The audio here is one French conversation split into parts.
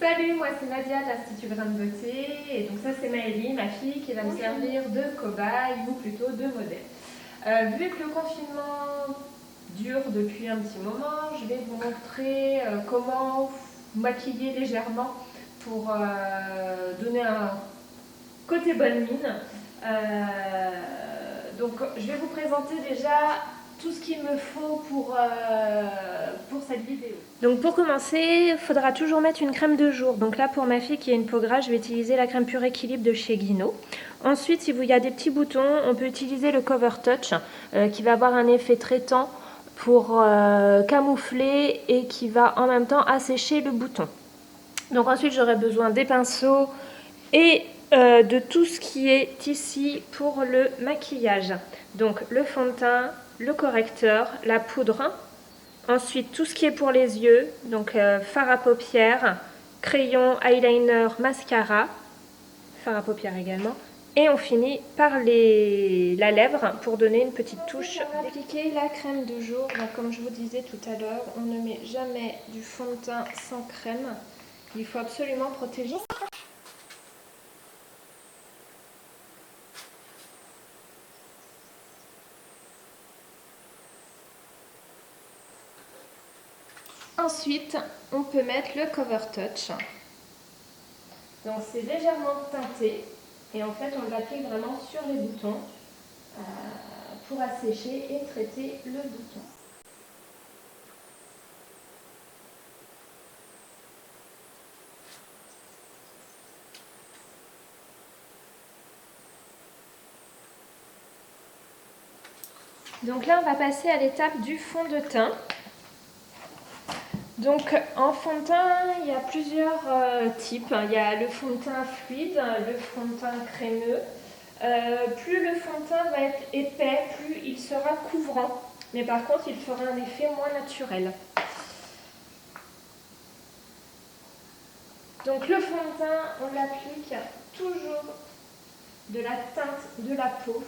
Salut, moi c'est Nadia de l'Institut Grain de Beauté et donc ça c'est Maëlie, ma fille, qui va me servir de cobaye ou plutôt de modèle. Vu que le confinement dure depuis un petit moment, je vais vous montrer comment maquiller légèrement pour donner un côté bonne mine. Donc je vais vous présenter déjà tout ce qu'il me faut pour cette vidéo. Donc pour commencer, il faudra toujours mettre une crème de jour. Donc là pour ma fille qui a une peau grasse, je vais utiliser la crème Pure Équilibre de chez Guino. Ensuite, si il y a des petits boutons, on peut utiliser le Cover Touch qui va avoir un effet traitant pour camoufler et qui va en même temps assécher le bouton. Donc ensuite j'aurai besoin des pinceaux et de tout ce qui est ici pour le maquillage. Donc le fond de teint, le correcteur, la poudre. Ensuite tout ce qui est pour les yeux, donc fard à paupières, crayon, eyeliner, mascara, fard à paupières également. Et on finit par la lèvre pour donner une petite touche. On va appliquer la crème de jour. Donc, comme je vous disais tout à l'heure, on ne met jamais du fond de teint sans crème. Il faut absolument protéger. Ensuite, on peut mettre le Cover Touch. Donc c'est légèrement teinté et en fait on l'applique vraiment sur les boutons pour assécher et traiter le bouton. Donc là on va passer à l'étape du fond de teint. Donc en fond de teint, il y a plusieurs types. Il y a le fond de teint fluide, le fond de teint crémeux. Plus le fond de teint va être épais, plus il sera couvrant. Mais par contre, il fera un effet moins naturel. Donc le fond de teint, on l'applique toujours de la teinte de la peau.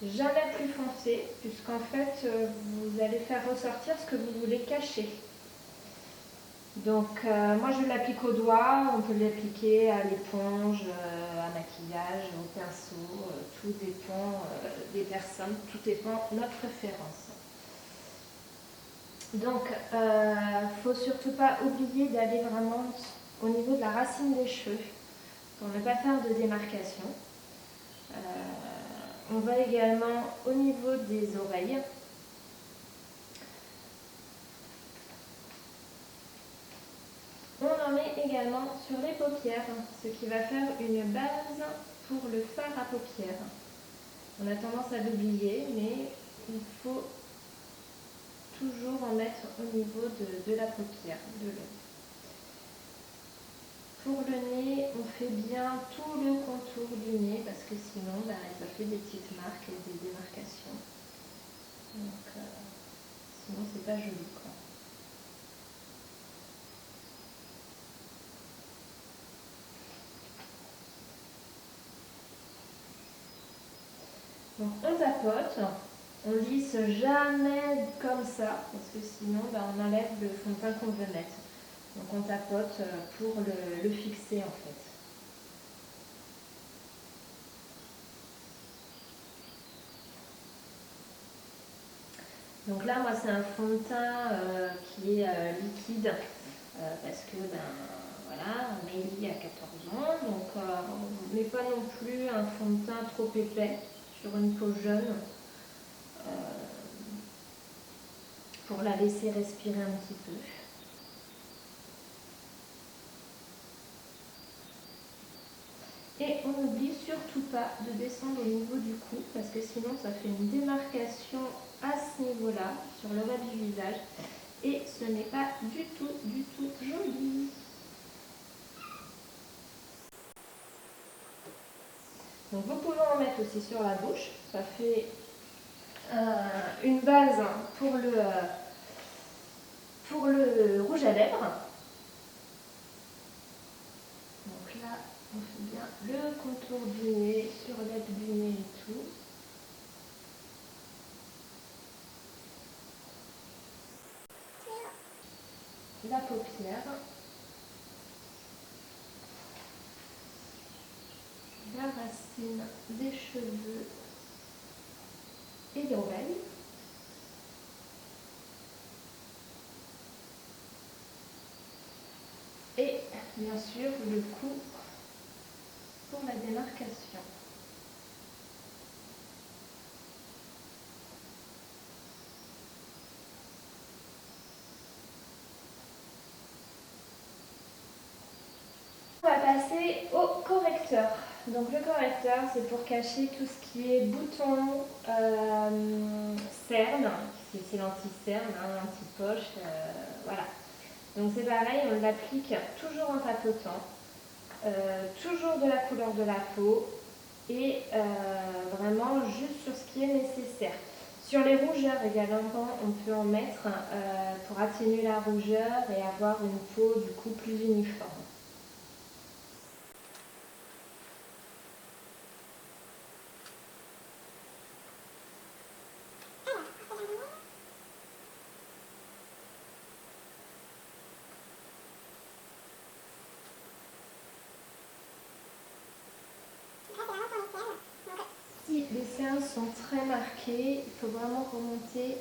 Jamais plus foncé, puisqu'en fait, vous allez faire ressortir ce que vous voulez cacher. Donc moi je l'applique au doigt, on peut l'appliquer à l'éponge, à maquillage, au pinceau, tout dépend des personnes, tout dépend de notre préférence. Donc faut surtout pas oublier d'aller vraiment au niveau de la racine des cheveux, pour ne pas faire de démarcation. On va également au niveau des oreilles. On en met également sur les paupières, ce qui va faire une base pour le fard à paupières. On a tendance à l'oublier, mais il faut toujours en mettre au niveau de la paupière, de l'œil. Pour le nez, on fait bien tout le contour du nez, parce que sinon, ça fait des petites marques et des démarcations. Donc, sinon, c'est pas joli, quoi. Donc on tapote, on lisse jamais comme ça, parce que sinon on enlève le fond de teint qu'on veut mettre. Donc on tapote pour le fixer en fait. Donc là moi c'est un fond de teint qui est liquide, parce que voilà, Mélie a 14 ans, donc on ne met pas non plus un fond de teint trop épais sur une peau jeune. Pour la laisser respirer un petit peu. Et on n'oublie surtout pas de descendre au niveau du cou, parce que sinon ça fait une démarcation à ce niveau-là, sur le bas du visage, et ce n'est pas du tout joli. Donc vous pouvez en mettre aussi sur la bouche, ça fait une base pour le rouge à lèvres. Donc là, on fait bien le contour du nez, sur l'aide du nez et tout. La paupière. la racine des cheveux et l'oreille. Et bien sûr le cou pour la démarcation. On va passer au correcteur. Donc le correcteur, c'est pour cacher tout ce qui est boutons, cernes, c'est l'anti-cerne, hein, anti-poche, voilà. Donc c'est pareil, on l'applique toujours en tapotant, toujours de la couleur de la peau et vraiment juste sur ce qui est nécessaire. Sur les rougeurs également, on peut en mettre pour atténuer la rougeur et avoir une peau du coup plus uniforme. Si les cernes sont très marquées, il faut vraiment remonter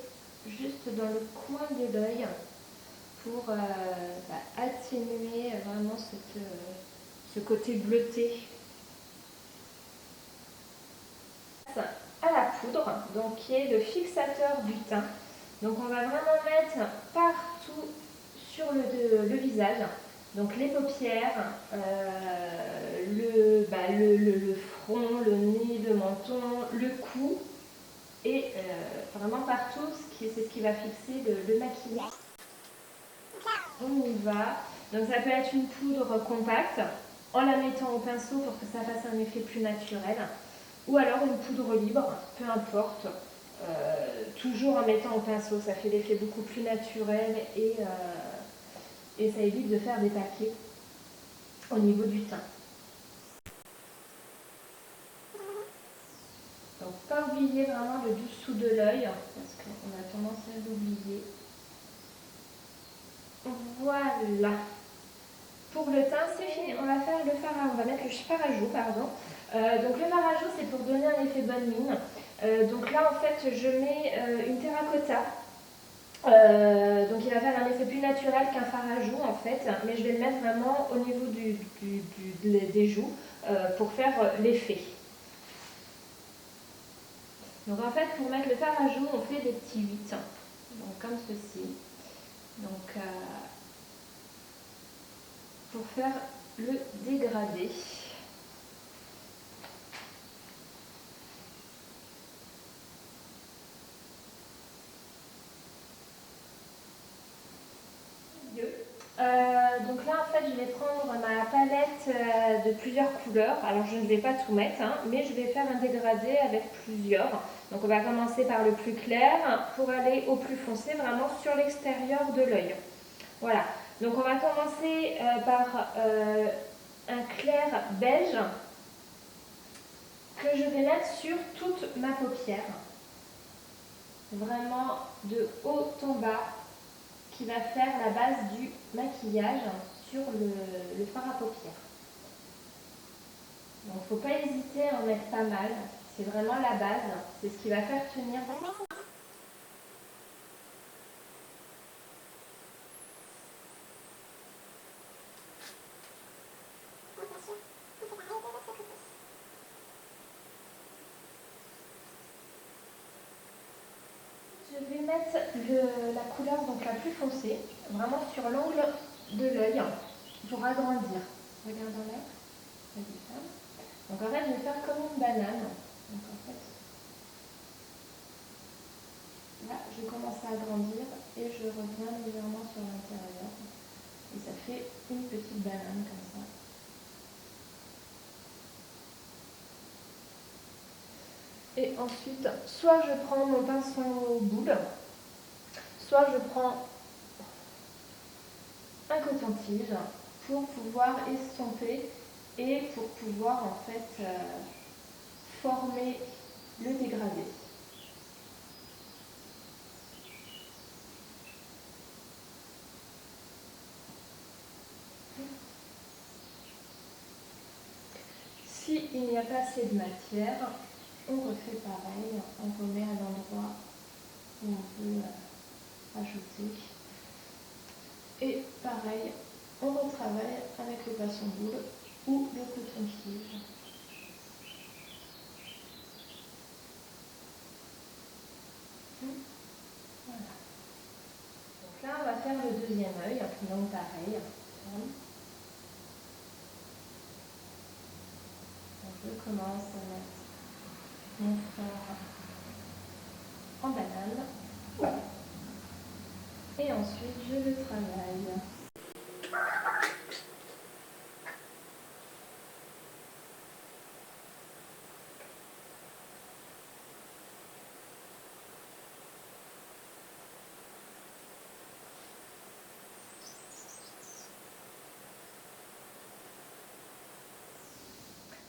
juste dans le coin de l'œil pour atténuer vraiment ce côté bleuté. À la poudre, donc qui est le fixateur du teint. Donc on va vraiment mettre partout sur le visage. Donc les paupières, le front, le nez, le menton, le cou et vraiment partout, c'est ce qui va fixer le maquillage. On y va. Donc ça peut être une poudre compacte en la mettant au pinceau pour que ça fasse un effet plus naturel. Ou alors une poudre libre, peu importe. Toujours en mettant au pinceau, ça fait l'effet beaucoup plus naturel et ça évite de faire des paquets au niveau du teint. Donc pas oublier vraiment le dessous de l'œil parce qu'on a tendance à l'oublier. Voilà. Pour le teint, c'est fini. On va faire le fard à, on va mettre le fard à joues, pardon. Donc le fard à joues, c'est pour donner un effet bonne mine. Donc là, en fait, je mets une terracotta. Donc il va faire un effet plus naturel qu'un fard à joues en fait, mais je vais le mettre vraiment au niveau des joues pour faire l'effet. Donc en fait pour mettre le fard à joues on fait des petits 8, donc comme ceci. Donc pour faire le dégradé. Donc là en fait je vais prendre ma palette de plusieurs couleurs, alors je ne vais pas tout mettre hein, mais je vais faire un dégradé avec plusieurs. Donc on va commencer par le plus clair pour aller au plus foncé vraiment sur l'extérieur de l'œil. Voilà, donc on va commencer par un clair beige que je vais mettre sur toute ma paupière. Vraiment de haut en bas, qui va faire la base du maquillage sur le fard à paupières. Donc il ne faut pas hésiter à en mettre pas mal, c'est vraiment la base, c'est ce qui va faire tenir. Je vais mettre la couleur donc la plus foncée, vraiment sur l'angle de l'œil pour agrandir. Regarde en l'air. Donc en fait, je vais faire comme une banane. Donc en fait, là, je commence à agrandir et je reviens légèrement sur l'intérieur. Et ça fait une petite banane comme ça. Et ensuite, soit je prends mon pinceau boule, soit je prends un coton-tige pour pouvoir estomper et pour pouvoir en fait former le dégradé. s'il n'y a pas assez de matière, on refait pareil, on remet à l'endroit où on veut ajouter. Et pareil, on retravaille avec le passon-boule ou le coton-tige. Voilà. Donc là, on va faire le deuxième œil, donc pareil. Donc je commence à mettre mon fard en banane. Et ensuite, je le travaille.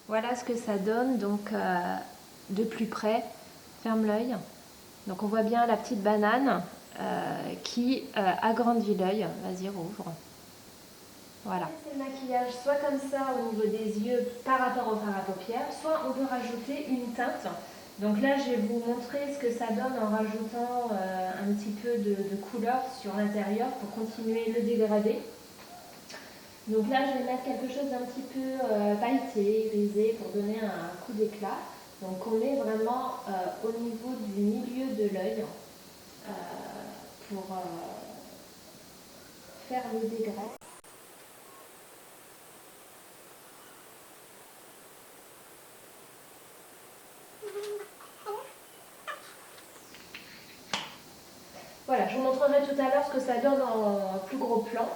Voilà ce que ça donne, donc de plus près, ferme l'œil. Donc on voit bien la petite banane qui agrandit l'œil. Vas-y, rouvre. Voilà. C'est le maquillage soit comme ça au niveau des yeux par rapport au fard à paupières, soit on peut rajouter une teinte. Donc là, je vais vous montrer ce que ça donne en rajoutant un petit peu de couleur sur l'intérieur pour continuer le dégradé. Donc là, je vais mettre quelque chose d'un petit peu pailleté, grisé pour donner un coup d'éclat. Donc on met vraiment au niveau du milieu de l'œil pour faire le dégradé. Voilà, je vous montrerai tout à l'heure ce que ça donne en plus gros plan.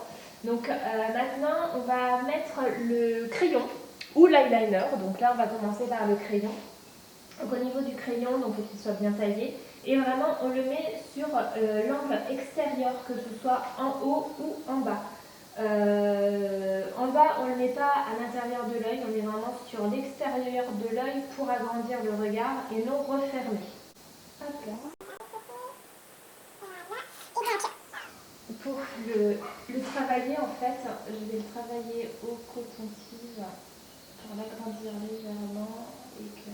Donc maintenant, on va mettre le crayon ou l'eyeliner. Donc là, on va commencer par le crayon. Donc au niveau du crayon, donc il faut qu'il soit bien taillé. Et vraiment, on le met sur l'angle extérieur, que ce soit en haut ou en bas. En bas, on ne le met pas à l'intérieur de l'œil, on est vraiment sur l'extérieur de l'œil pour agrandir le regard et non refermer. Hop là. Pour le travailler, en fait, je vais le travailler au coton-tige pour l'agrandir légèrement et que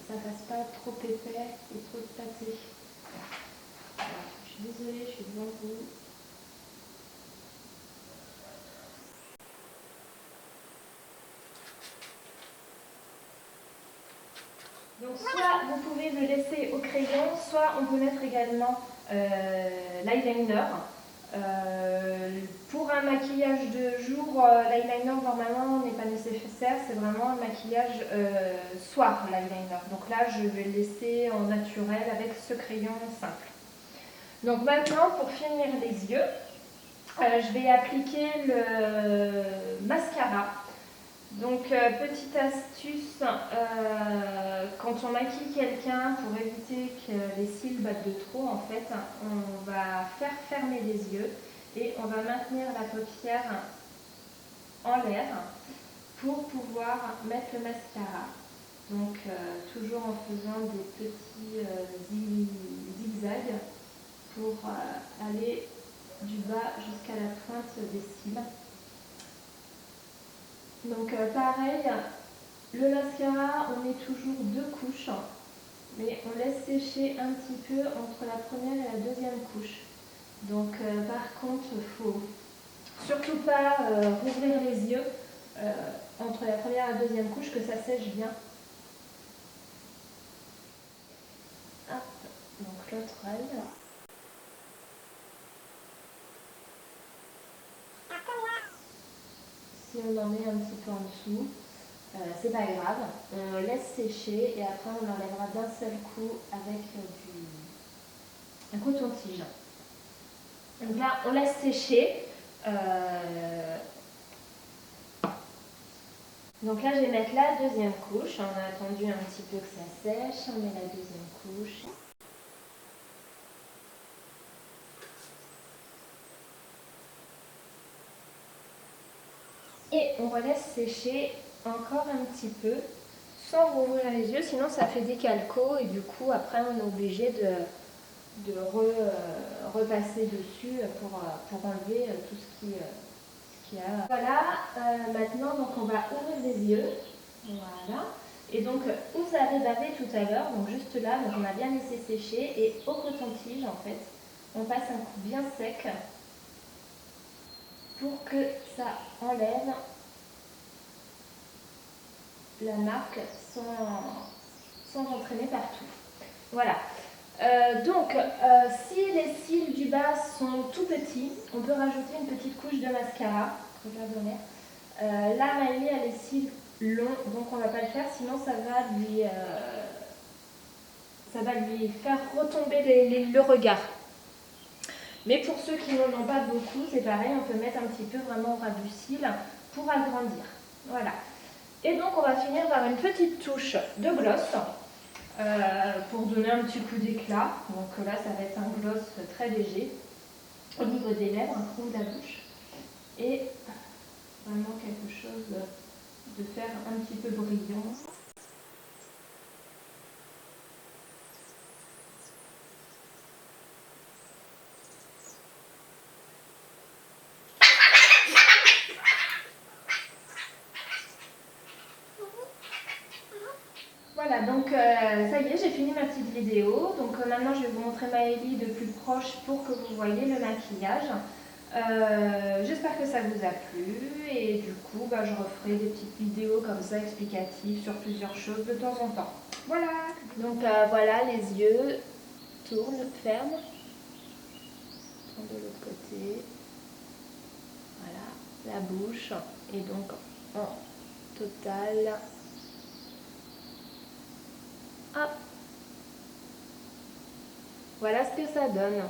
ça ne fasse pas trop épais et trop pâté. Alors, je suis désolée, je suis devant vous. Donc soit vous pouvez le laisser au crayon, soit on peut mettre également l'eyeliner. Pour un maquillage de jour, l'eyeliner normalement n'est pas nécessaire, c'est vraiment un maquillage soir l'eyeliner. Donc là je vais le laisser en naturel avec ce crayon simple. Donc maintenant pour finir les yeux, je vais appliquer le mascara. Donc petite astuce, quand on maquille quelqu'un pour éviter que les cils battent de trop, en fait, on va faire fermer les yeux et on va maintenir la paupière en l'air pour pouvoir mettre le mascara. Donc toujours en faisant des petits zigzags pour aller du bas jusqu'à la pointe des cils. Donc pareil, le mascara, on met toujours 2 couches, mais on laisse sécher un petit peu entre la première et la deuxième couche. Donc par contre, il ne faut surtout pas rouvrir les yeux entre la première et la deuxième couche, que ça sèche bien. Hop, donc l'autre œil. Si on en met un petit peu en dessous, c'est pas grave, on laisse sécher et après on enlèvera d'un seul coup avec un coton-tige. Donc là on laisse sécher. Donc là je vais mettre la deuxième couche, on a attendu un petit peu que ça sèche, on met la deuxième couche. Et on relaisse sécher encore un petit peu sans rouvrir les yeux, sinon ça fait des calcos et du coup après on est obligé de repasser dessus pour enlever tout ce qui maquillage. Voilà, maintenant donc on va ouvrir les yeux. Voilà. Et donc où ça avait bavé tout à l'heure, donc juste là, donc on a bien laissé sécher. Et au coton-tige en fait, on passe un coup bien sec pour que ça enlève la marque sans entraîner partout. Voilà. Si les cils du bas sont tout petits, on peut rajouter une petite couche de mascara. Regarde en l'air. Là, Maëlie a les cils longs, donc on ne va pas le faire, sinon ça va lui faire retomber le regard. Mais pour ceux qui n'en ont pas beaucoup, c'est pareil, on peut mettre un petit peu vraiment au ras du cil pour agrandir. Voilà. Et donc on va finir par une petite touche de gloss pour donner un petit coup d'éclat. Donc là ça va être un gloss très léger au niveau des lèvres ou de la bouche. Et vraiment quelque chose de faire un petit peu brillant. Voilà, donc ça y est, j'ai fini ma petite vidéo. Donc maintenant, je vais vous montrer Maëlie de plus proche pour que vous voyez le maquillage. J'espère que ça vous a plu et du coup, je referai des petites vidéos comme ça explicatives sur plusieurs choses de temps en temps. Voilà, donc voilà, les yeux tournent, ferment. De l'autre côté. Voilà, la bouche et donc en total. Hop. Voilà ce que ça donne.